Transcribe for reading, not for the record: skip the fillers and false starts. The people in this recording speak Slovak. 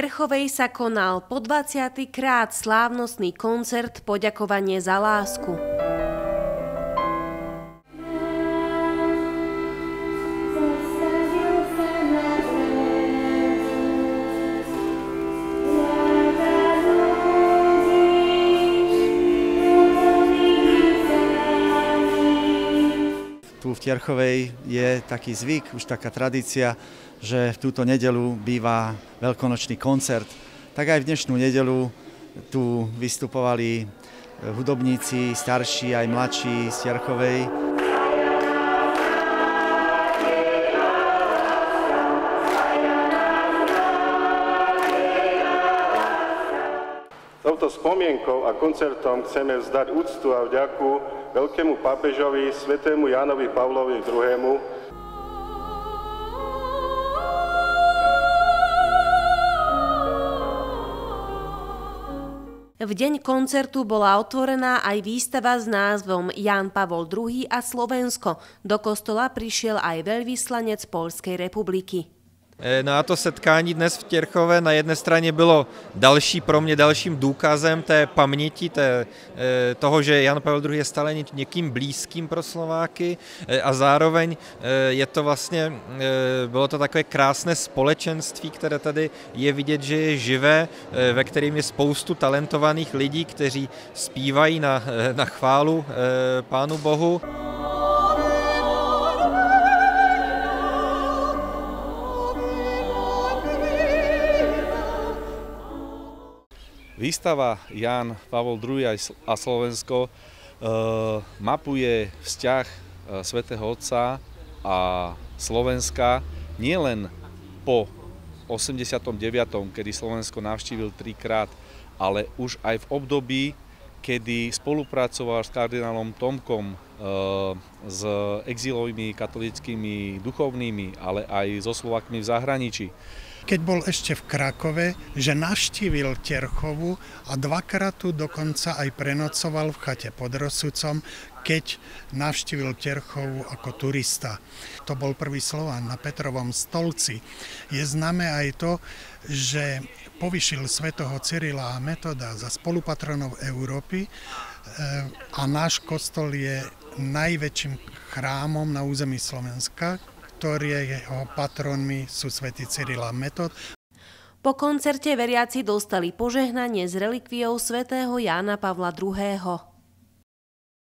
Terchovej sa konal po 20. krát slávnostný koncert Poďakovanie za lásku. Tu v Terchovej je taký zvyk, už taká tradícia, že v túto nedeľu býva veľkonočný koncert. Tak aj v dnešnú nedeľu tu vystupovali hudobníci, starší aj mladší z Terchovej. Touto spomienkou a koncertom chceme vzdať úctu a vďaku veľkému pápežovi svätému Jánovi Pavlovi II. V deň koncertu bola otvorená aj výstava s názvom Ján Pavol II a Slovensko. Do kostola prišiel aj veľvyslanec Poľskej republiky. No a to setkání dnes v Terchove na jedné straně bylo pro mě dalším důkazem té paměti, toho, že Jan Pavel II je stále někým blízkým pro Slováky a zároveň je to vlastně, bylo to takové krásné společenství, které tady je vidět, že je živé, ve kterém je spoustu talentovaných lidí, kteří zpívají na chválu Pánu Bohu. Výstava Ján Pavol II a Slovensko mapuje vzťah svätého Otca a Slovenska nielen po 89., kedy Slovensko navštívil 3-krát, ale už aj v období, kedy spolupracoval s kardinálom Tomkom, s exilovými katolíckymi duchovnými, ale aj so Slovákmi v zahraničí. Keď bol ešte v Krakove, že navštívil Terchovu a 2-krát tu dokonca aj prenocoval v chate pod Rosucom, keď navštívil Terchovu ako turista. To bol prvý Slován na Petrovom stolci. Je známe aj to, že povyšil svätého Cyrila a Metoda za spolupatronov Európy a náš kostol je najväčším chrámom na území Slovenska, ktorého patronmi sú svätý Cyril a Metod. Po koncerte veriaci dostali požehnanie s relikviou svätého Jána Pavla II.